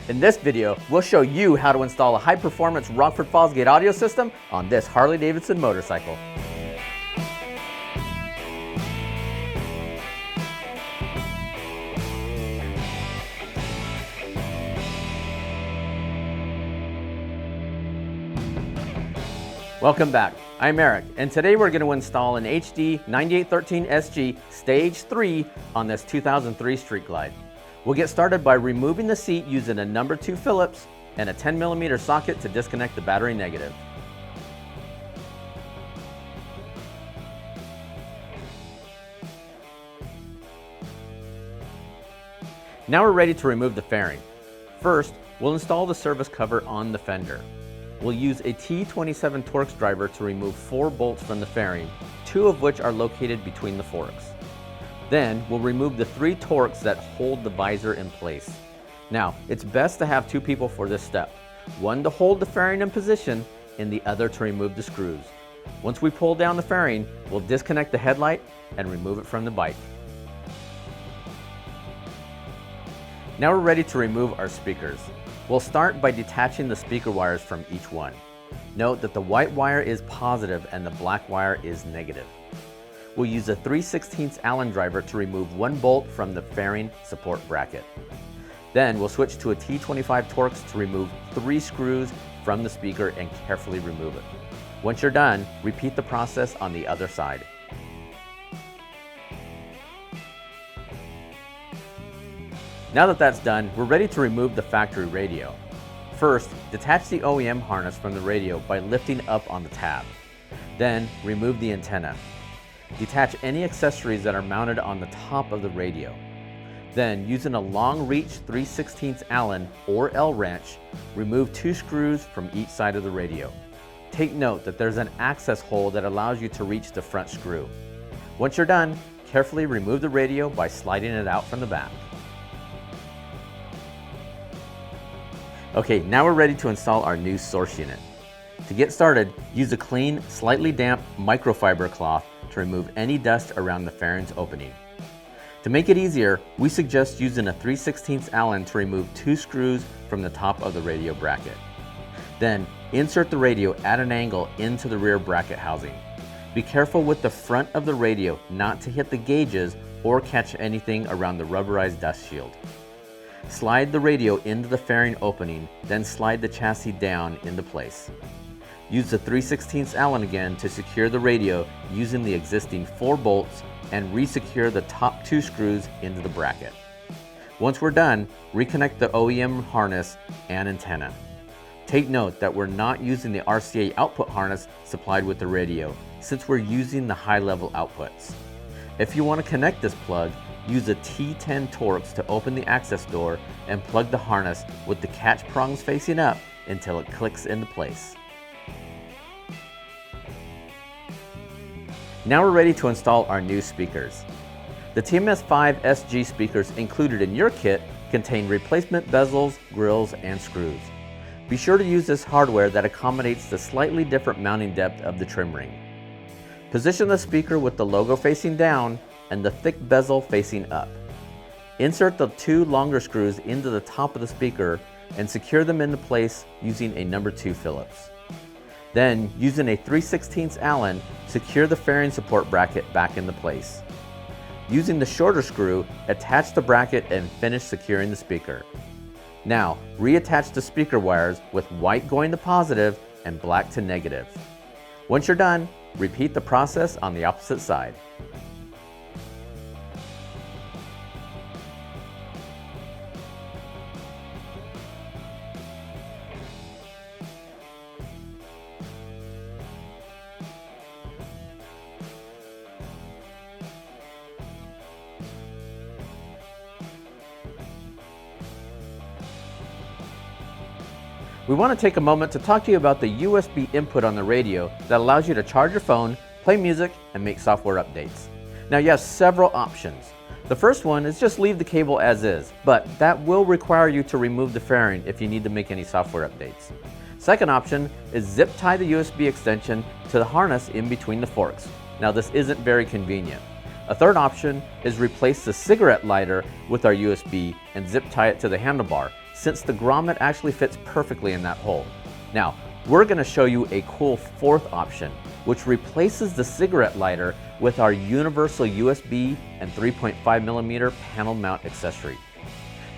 In this video, we'll show you how to install a high-performance Rockford Fosgate audio system on this Harley-Davidson motorcycle. Welcome back. I'm Eric, and today we're going to install an HD9813SG-STAGE3 on this 2003 Street Glide. We'll get started by removing the seat using a number 2 Phillips and a 10mm socket to disconnect the battery negative. Now we're ready to remove the fairing. First, we'll install the service cover on the fender. We'll use a T27 Torx driver to remove 4 bolts from the fairing, 2 of which are located between the forks. Then we'll remove the 3 Torx that hold the visor in place. Now, it's best to have 2 people for this step, one to hold the fairing in position and the other to remove the screws. Once we pull down the fairing, we'll disconnect the headlight and remove it from the bike. Now we're ready to remove our speakers. We'll start by detaching the speaker wires from each one. Note that the white wire is positive and the black wire is negative. We'll use a 3/16 Allen driver to remove 1 bolt from the fairing support bracket. Then we'll switch to a T25 Torx to remove 3 screws from the speaker and carefully remove it. Once you're done, repeat the process on the other side. Now that that's done, we're ready to remove the factory radio. First, detach the OEM harness from the radio by lifting up on the tab. Then, remove the antenna. Detach any accessories that are mounted on the top of the radio. Then, using a long-reach 3/16 Allen or L wrench, remove 2 screws from each side of the radio. Take note that there's an access hole that allows you to reach the front screw. Once you're done, carefully remove the radio by sliding it out from the back. Okay, now we're ready to install our new source unit. To get started, use a clean, slightly damp microfiber cloth to remove any dust around the fairing's opening. To make it easier, we suggest using a 3/16 Allen to remove 2 screws from the top of the radio bracket. Then, insert the radio at an angle into the rear bracket housing. Be careful with the front of the radio not to hit the gauges or catch anything around the rubberized dust shield. Slide the radio into the fairing opening, then slide the chassis down into place. Use the 3/16 Allen again to secure the radio using the existing 4 bolts and resecure the top 2 screws into the bracket. Once we're done, reconnect the OEM harness and antenna. Take note that we're not using the RCA output harness supplied with the radio, since we're using the high-level outputs. If you want to connect this plug, use a T10 Torx to open the access door and plug the harness with the catch prongs facing up until it clicks into place. Now we're ready to install our new speakers. The TMS5 SG speakers included in your kit contain replacement bezels, grills, and screws. Be sure to use this hardware that accommodates the slightly different mounting depth of the trim ring. Position the speaker with the logo facing down and the thick bezel facing up. Insert the 2 longer screws into the top of the speaker and secure them into place using a number 2 Phillips. Then, using a 3/16 Allen, secure the fairing support bracket back into place. Using the shorter screw, attach the bracket and finish securing the speaker. Now, reattach the speaker wires with white going to positive and black to negative. Once you're done, repeat the process on the opposite side. We want to take a moment to talk to you about the USB input on the radio that allows you to charge your phone, play music, and make software updates. Now you have several options. The first one is just leave the cable as is, but that will require you to remove the fairing if you need to make any software updates. Second option is zip tie the USB extension to the harness in between the forks. Now this isn't very convenient. A third option is replace the cigarette lighter with our USB and zip tie it to the handlebar, since the grommet actually fits perfectly in that hole. Now, we're going to show you a cool fourth option, which replaces the cigarette lighter with our universal USB and 3.5mm panel mount accessory.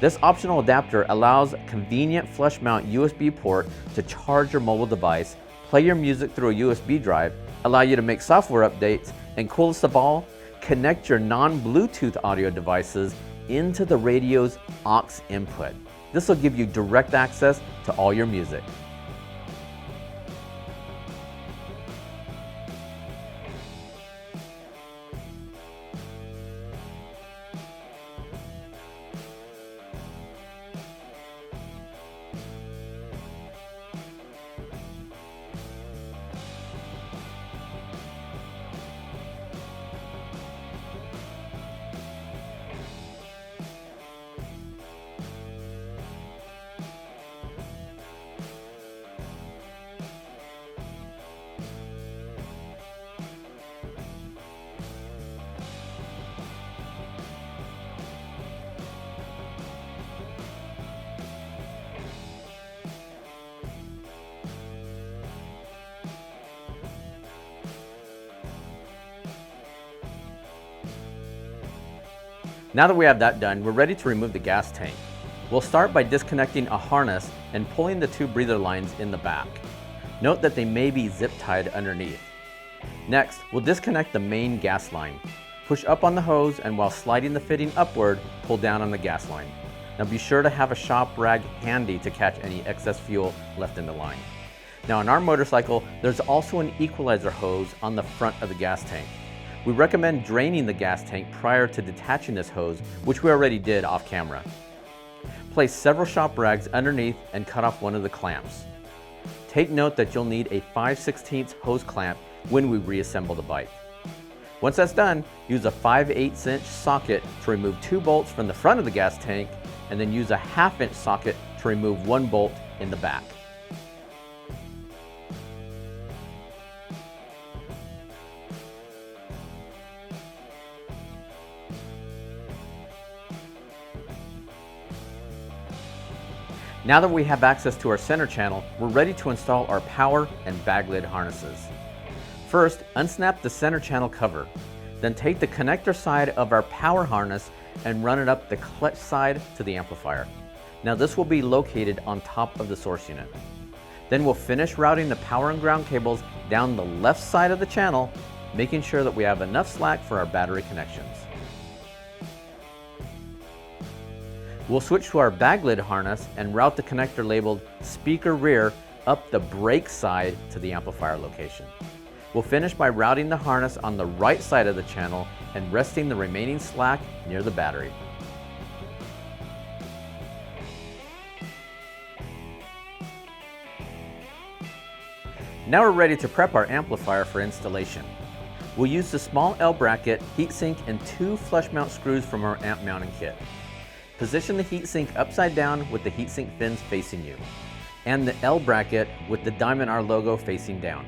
This optional adapter allows a convenient flush mount USB port to charge your mobile device, play your music through a USB drive, allow you to make software updates, and coolest of all, connect your non-Bluetooth audio devices into the radio's AUX input. This will give you direct access to all your music. Now that we have that done, we're ready to remove the gas tank. We'll start by disconnecting a harness and pulling the two breather lines in the back. Note that they may be zip tied underneath. Next, we'll disconnect the main gas line. Push up on the hose and while sliding the fitting upward, pull down on the gas line. Now be sure to have a shop rag handy to catch any excess fuel left in the line. Now on our motorcycle, there's also an equalizer hose on the front of the gas tank. We recommend draining the gas tank prior to detaching this hose, which we already did off camera. Place several shop rags underneath and cut off one of the clamps. Take note that you'll need a 5/16 hose clamp when we reassemble the bike. Once that's done, use a 5/8" socket to remove 2 bolts from the front of the gas tank, and then use a 1/2" socket to remove 1 bolt in the back. Now that we have access to our center channel, we're ready to install our power and bag lid harnesses. First, unsnap the center channel cover. Then take the connector side of our power harness and run it up the clutch side to the amplifier. Now this will be located on top of the source unit. Then we'll finish routing the power and ground cables down the left side of the channel, making sure that we have enough slack for our battery connections. We'll switch to our bag lid harness and route the connector labeled speaker rear up the brake side to the amplifier location. We'll finish by routing the harness on the right side of the channel and resting the remaining slack near the battery. Now we're ready to prep our amplifier for installation. We'll use the small L bracket, heatsink, and 2 flush mount screws from our amp mounting kit. Position the heatsink upside down with the heatsink fins facing you, and the L bracket with the Diamond R logo facing down.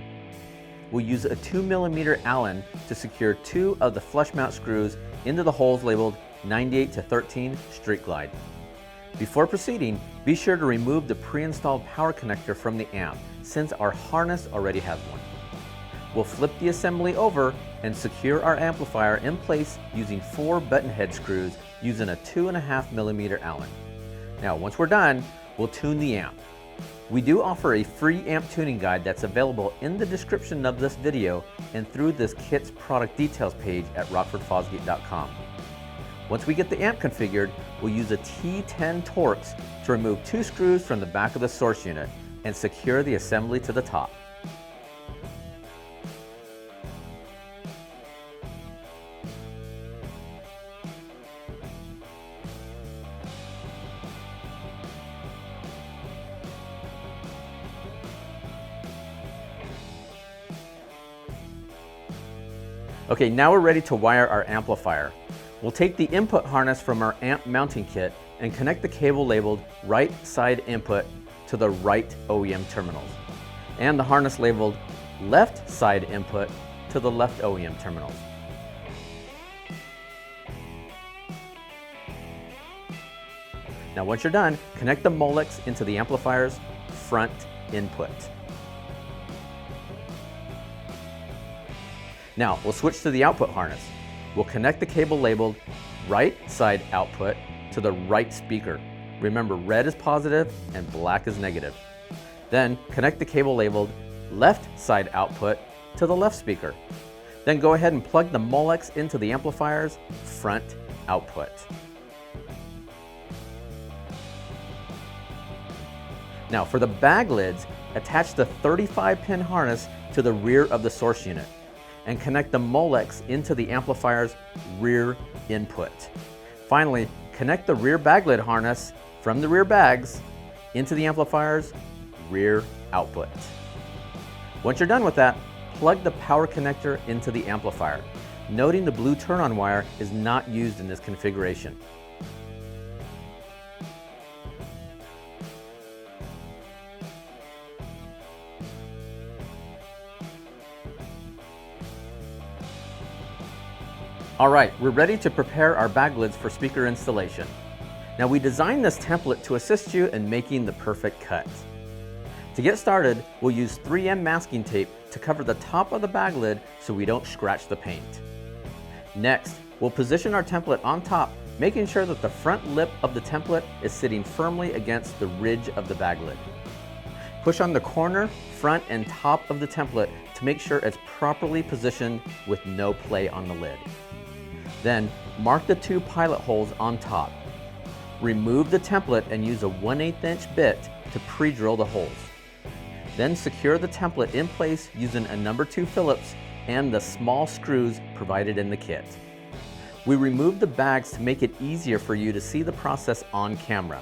We'll use a 2mm Allen to secure 2 of the flush mount screws into the holes labeled 98 to 13 Street Glide. Before proceeding, be sure to remove the pre-installed power connector from the amp, since our harness already has one. We'll flip the assembly over and secure our amplifier in place using 4 button head screws using a 2.5mm Allen. Now once we're done, we'll tune the amp. We do offer a free amp tuning guide that's available in the description of this video and through this kit's product details page at rockfordfosgate.com. Once we get the amp configured, we'll use a T10 Torx to remove 2 screws from the back of the source unit and secure the assembly to the top. Okay, now we're ready to wire our amplifier. We'll take the input harness from our amp mounting kit and connect the cable labeled right side input to the right OEM terminals, and the harness labeled left side input to the left OEM terminals. Now once you're done, connect the Molex into the amplifier's front input. Now we'll switch to the output harness. We'll connect the cable labeled right side output to the right speaker. Remember, red is positive and black is negative. Then connect the cable labeled left side output to the left speaker. Then go ahead and plug the Molex into the amplifier's front output. Now for the bag lids, attach the 35-pin harness to the rear of the source unit and connect the Molex into the amplifier's rear input. Finally, connect the rear bag lid harness from the rear bags into the amplifier's rear output. Once you're done with that, plug the power connector into the amplifier, noting the blue turn-on wire is not used in this configuration. All right, we're ready to prepare our bag lids for speaker installation. Now we designed this template to assist you in making the perfect cut. To get started, we'll use 3M masking tape to cover the top of the bag lid so we don't scratch the paint. Next, we'll position our template on top, making sure that the front lip of the template is sitting firmly against the ridge of the bag lid. Push on the corner, front, and top of the template to make sure it's properly positioned with no play on the lid. Then, mark the 2 pilot holes on top. Remove the template and use a 1/8 inch bit to pre-drill the holes. Then secure the template in place using a number 2 Phillips and the small screws provided in the kit. We removed the bags to make it easier for you to see the process on camera.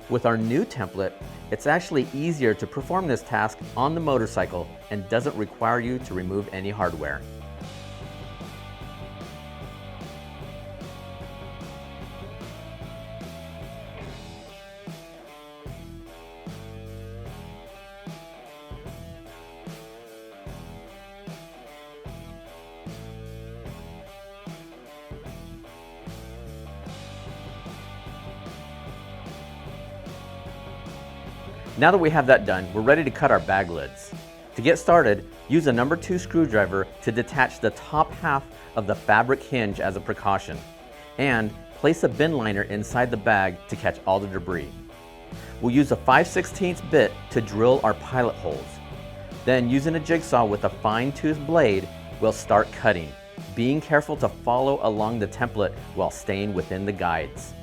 With our new template, it's actually easier to perform this task on the motorcycle and doesn't require you to remove any hardware. Now that we have that done, we're ready to cut our bag lids. To get started, use a number 2 screwdriver to detach the top half of the fabric hinge as a precaution, and place a bin liner inside the bag to catch all the debris. We'll use a 5/16 bit to drill our pilot holes. Then, using a jigsaw with a fine-toothed blade, we'll start cutting, being careful to follow along the template while staying within the guides.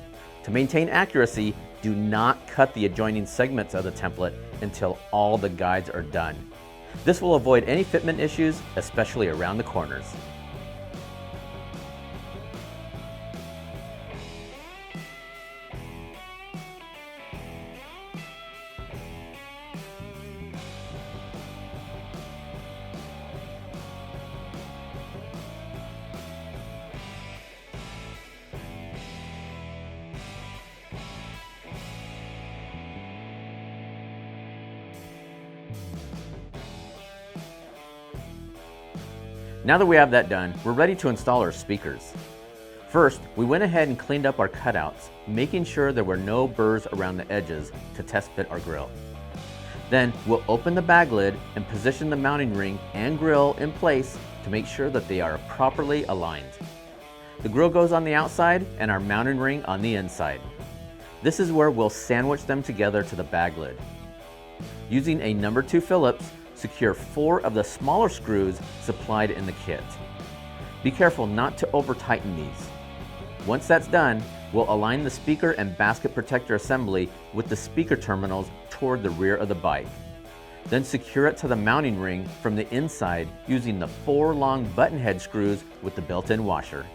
To maintain accuracy, do not cut the adjoining segments of the template until all the guides are done. This will avoid any fitment issues, especially around the corners. Now that we have that done, we're ready to install our speakers. First, we went ahead and cleaned up our cutouts, making sure there were no burrs around the edges to test fit our grill. Then we'll open the bag lid and position the mounting ring and grill in place to make sure that they are properly aligned. The grill goes on the outside and our mounting ring on the inside. This is where we'll sandwich them together to the bag lid. Using a number 2 Phillips, secure 4 of the smaller screws supplied in the kit. Be careful not to over-tighten these. Once that's done, we'll align the speaker and basket protector assembly with the speaker terminals toward the rear of the bike. Then secure it to the mounting ring from the inside using the 4 long button head screws with the built-in washer.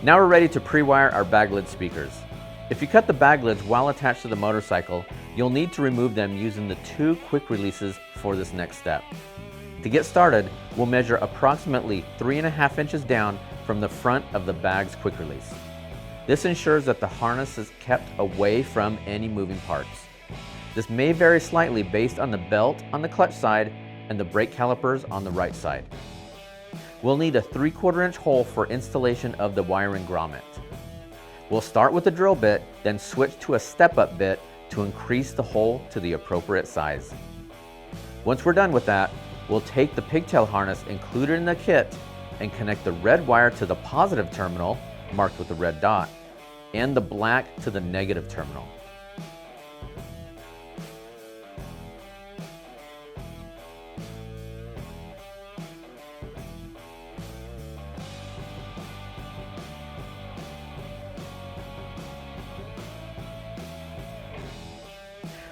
Now we're ready to pre-wire our bag lid speakers. If you cut the bag lids while attached to the motorcycle, you'll need to remove them using the 2 quick releases for this next step. To get started, we'll measure approximately 3.5 inches down from the front of the bag's quick release. This ensures that the harness is kept away from any moving parts. This may vary slightly based on the belt on the clutch side and the brake calipers on the right side. We'll need a 3/4 inch hole for installation of the wiring grommet. We'll start with a drill bit, then switch to a step-up bit to increase the hole to the appropriate size. Once we're done with that, we'll take the pigtail harness included in the kit and connect the red wire to the positive terminal, marked with a red dot, and the black to the negative terminal.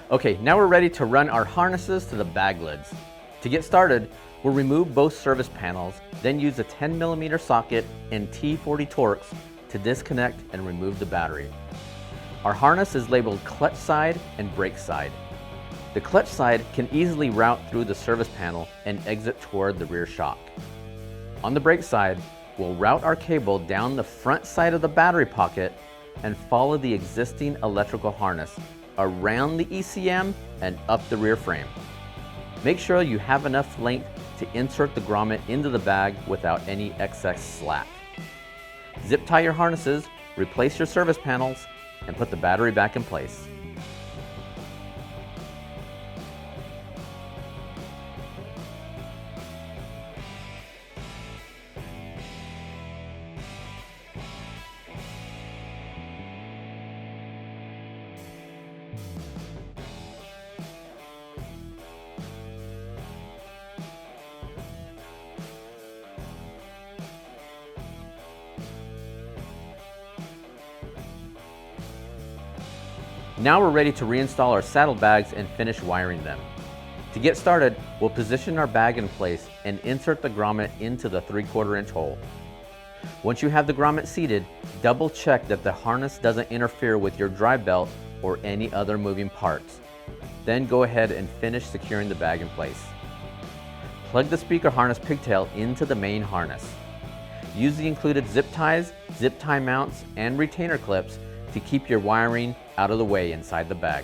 Okay, now we're ready to run our harnesses to the bag lids. To get started, we'll remove both service panels, then use a 10mm socket and T40 Torx to disconnect and remove the battery. Our harness is labeled clutch side and brake side. The clutch side can easily route through the service panel and exit toward the rear shock. On the brake side, we'll route our cable down the front side of the battery pocket and follow the existing electrical harness around the ECM and up the rear frame. Make sure you have enough length to insert the grommet into the bag without any excess slack. Zip tie your harnesses, replace your service panels, and put the battery back in place. Now we're ready to reinstall our saddlebags and finish wiring them. To get started, we'll position our bag in place and insert the grommet into the 3/4 inch hole. Once you have the grommet seated, double check that the harness doesn't interfere with your drive belt or any other moving parts. Then go ahead and finish securing the bag in place. Plug the speaker harness pigtail into the main harness. Use the included zip ties, zip tie mounts, and retainer clips to keep your wiring out of the way inside the bag.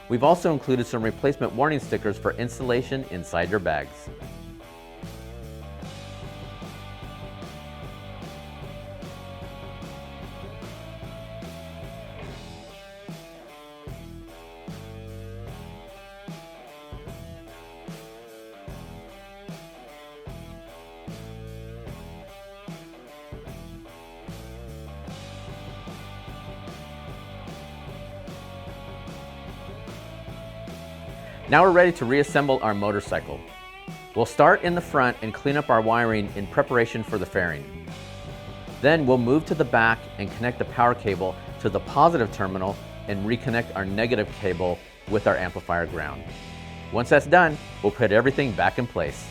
We've also included some replacement warning stickers for installation inside your bags. Now we're ready to reassemble our motorcycle. We'll start in the front and clean up our wiring in preparation for the fairing. Then we'll move to the back and connect the power cable to the positive terminal and reconnect our negative cable with our amplifier ground. Once that's done, we'll put everything back in place.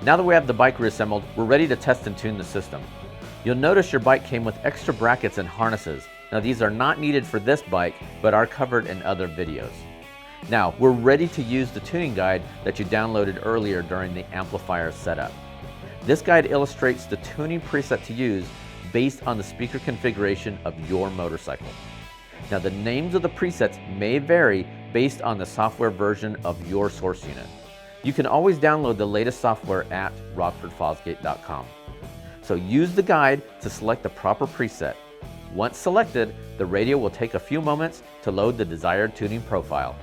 Now that we have the bike reassembled, we're ready to test and tune the system. You'll notice your bike came with extra brackets and harnesses. Now these are not needed for this bike, but are covered in other videos. Now, we're ready to use the tuning guide that you downloaded earlier during the amplifier setup. This guide illustrates the tuning preset to use based on the speaker configuration of your motorcycle. Now, the names of the presets may vary based on the software version of your source unit. You can always download the latest software at rockfordfosgate.com. So use the guide to select the proper preset. Once selected, the radio will take a few moments to load the desired tuning profile.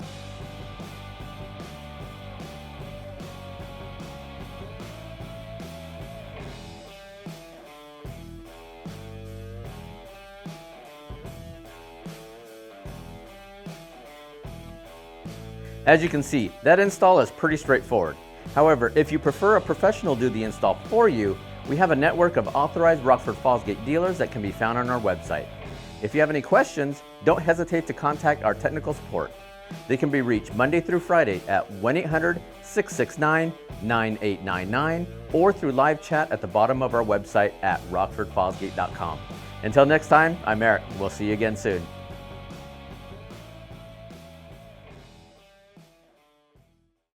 As you can see, that install is pretty straightforward. However, if you prefer a professional do the install for you, we have a network of authorized Rockford Fosgate dealers that can be found on our website. If you have any questions, don't hesitate to contact our technical support. They can be reached Monday through Friday at 1-800-669-9899 or through live chat at the bottom of our website at rockfordfosgate.com. Until next time, I'm Eric. We'll see you again soon.